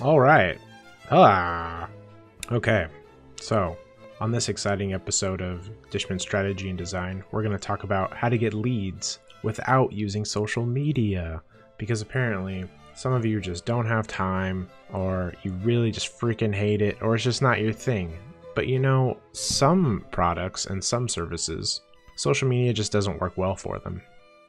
All right. Okay. So, on this exciting episode of Dishman Strategy and Design, we're going to talk about how to get leads without using social media. Because apparently, some of you just don't have time, or you really just freaking hate it, or it's just not your thing. But you know, some products and some services, social media just doesn't work well for them.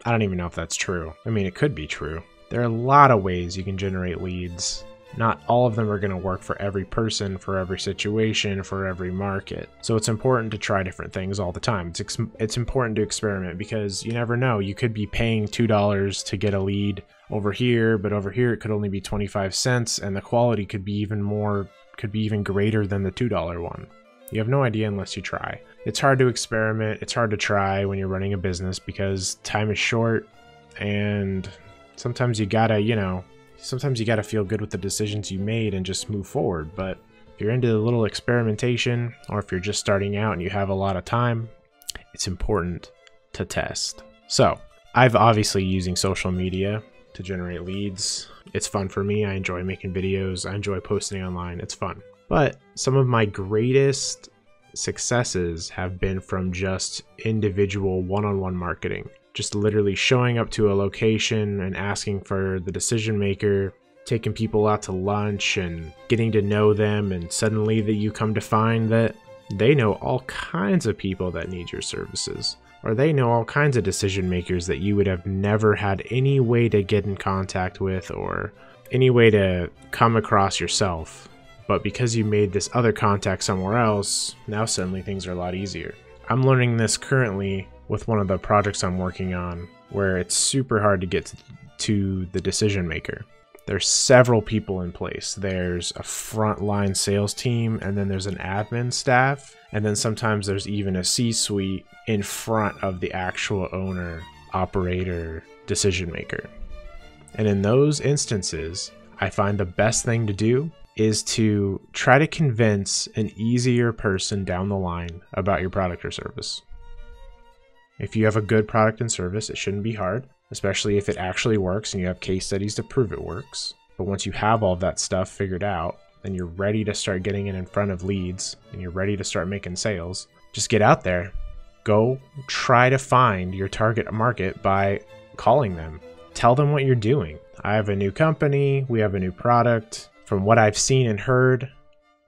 I don't even know if that's true. I mean, it could be true. There are a lot of ways you can generate leads. Not all of them are going to work for every person, for every situation, for every market. So it's important to try different things all the time. It's important to experiment because you never know. You could be paying $2 to get a lead over here, but over here it could only be 25 cents and the quality could be even greater than the $2 one. You have no idea unless you try. It's hard to experiment. It's hard to try when you're running a business because time is short and sometimes you gotta, sometimes you gotta feel good with the decisions you made and just move forward. But if you're into a little experimentation, or if you're just starting out and you have a lot of time, it's important to test. So I've obviously using social media to generate leads. It's fun for me. I enjoy making videos. I enjoy posting online. It's fun. But some of my greatest successes have been from just individual one-on-one marketing. Just literally showing up to a location and asking for the decision maker, taking people out to lunch and getting to know them, and suddenly that you come to find that they know all kinds of people that need your services, or they know all kinds of decision makers that you would have never had any way to get in contact with or any way to come across yourself. But because you made this other contact somewhere else, now suddenly things are a lot easier. I'm learning this currently with one of the projects I'm working on, where it's super hard to get to the decision maker. There's several people in place. There's a frontline sales team, and then there's an admin staff, and then sometimes there's even a C-suite in front of the actual owner, operator, decision maker. And in those instances, I find the best thing to do is to try to convince an easier person down the line about your product or service. If you have a good product and service, it shouldn't be hard, especially if it actually works and you have case studies to prove it works. But once you have all that stuff figured out, then you're ready to start getting it in front of leads and you're ready to start making sales. Just get out there. Go try to find your target market by calling them. Tell them what you're doing. I have a new company. We have a new product. From what I've seen and heard,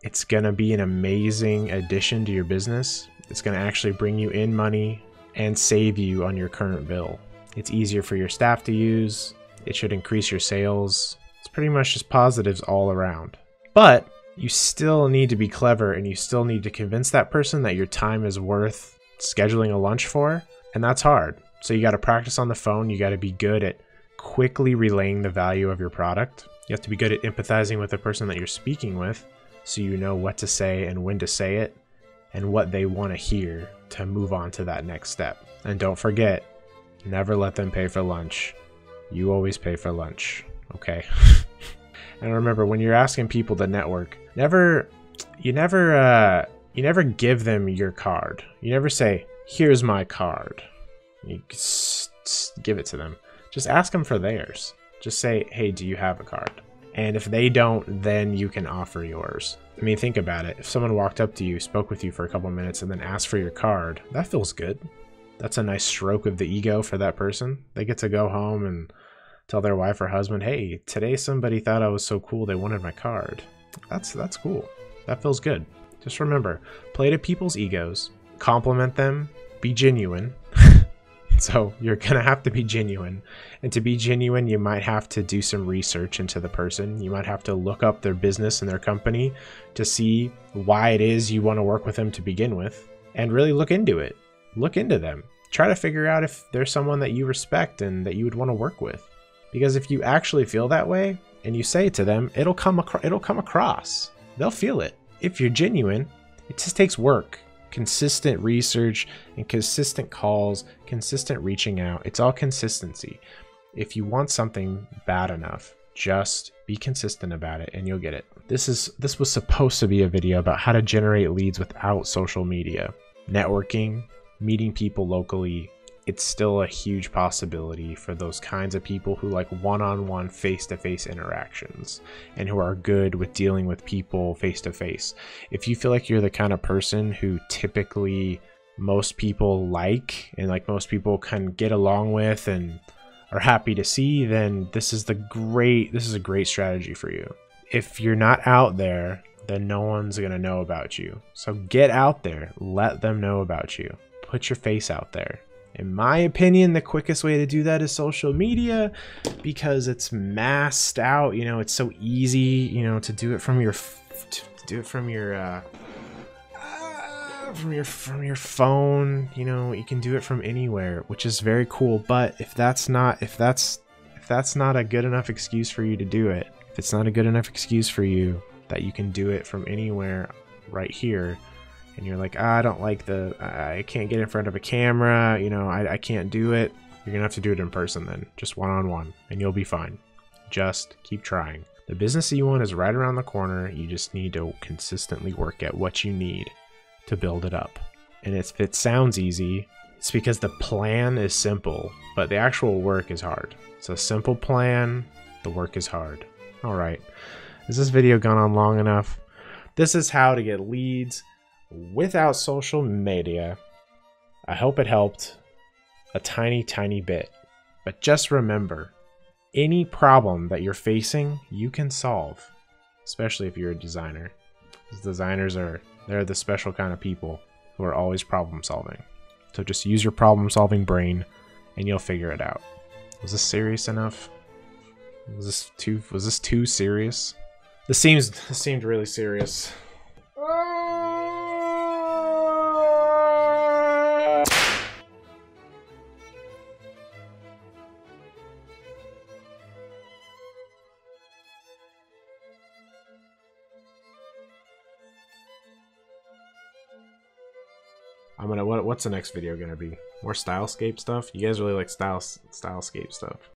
it's going to be an amazing addition to your business. It's going to actually bring you in money and save you on your current bill. It's easier for your staff to use. It should increase your sales. It's pretty much just positives all around. But you still need to be clever and you still need to convince that person that your time is worth scheduling a lunch for. And that's hard. So you got to practice on the phone. You got to be good at quickly relaying the value of your product. You have to be good at empathizing with the person that you're speaking with so you know what to say and when to say it and what they want to hear to move on to that next step. And don't forget, never let them pay for lunch. You always pay for lunch, okay? And remember, when you're asking people to network, you never give them your card. You never say, "Here's my card." You give it to them. Just ask them for theirs. Just say, "Hey, do you have a card?" And if they don't, then you can offer yours. I mean, think about it. If someone walked up to you, spoke with you for a couple minutes, and then asked for your card, that feels good. That's a nice stroke of the ego for that person. They get to go home and tell their wife or husband, "Hey, today somebody thought I was so cool, they wanted my card." That's cool. That feels good. Just remember, play to people's egos, compliment them, be genuine. So you're going to have to be genuine. And to be genuine, you might have to do some research into the person. You might have to look up their business and their company to see why it is you want to work with them to begin with. And really look into it. Look into them. Try to figure out if there's someone that you respect and that you would want to work with. Because if you actually feel that way and you say it to them, it'll come across. They'll feel it. If you're genuine, it just takes work. Consistent research and consistent calls, consistent reaching out. It's all consistency. If you want something bad enough, just be consistent about it and you'll get it. This was supposed to be a video about how to generate leads without social media. Networking, meeting people locally, it's still a huge possibility for those kinds of people who like one-on-one face-to-face interactions and who are good with dealing with people face-to-face. If you feel like you're the kind of person who typically most people like and like most people can get along with and are happy to see, then this is a great strategy for you. If you're not out there, then no one's gonna know about you. So get out there, let them know about you. Put your face out there. In my opinion, the quickest way to do that is social media, because it's masked out. You know, it's so easy, you know, to do it from your phone. You know, you can do it from anywhere, which is very cool. But if that's not a good enough excuse for you to do it, if it's not a good enough excuse for you that you can do it from anywhere right here, and you're like, I don't like I can't get in front of a camera, you know, I can't do it, you're gonna have to do it in person then, just one-on-one, and you'll be fine. Just keep trying. The business that you want is right around the corner. You just need to consistently work at what you need to build it up. And if it sounds easy, it's because the plan is simple, but the actual work is hard. It's a simple plan, the work is hard. All right, has this video gone on long enough? This is how to get leads without social media. I hope it helped a tiny bit. But just remember, any problem that you're facing, you can solve, especially if you're a designer. Designers they're the special kind of people who are always problem solving. So just use your problem solving brain and you'll figure it out. Was this serious enough? Was this too serious? This seemed really serious. What's the next video gonna be? More Stylescape stuff? You guys really like Stylescape stuff.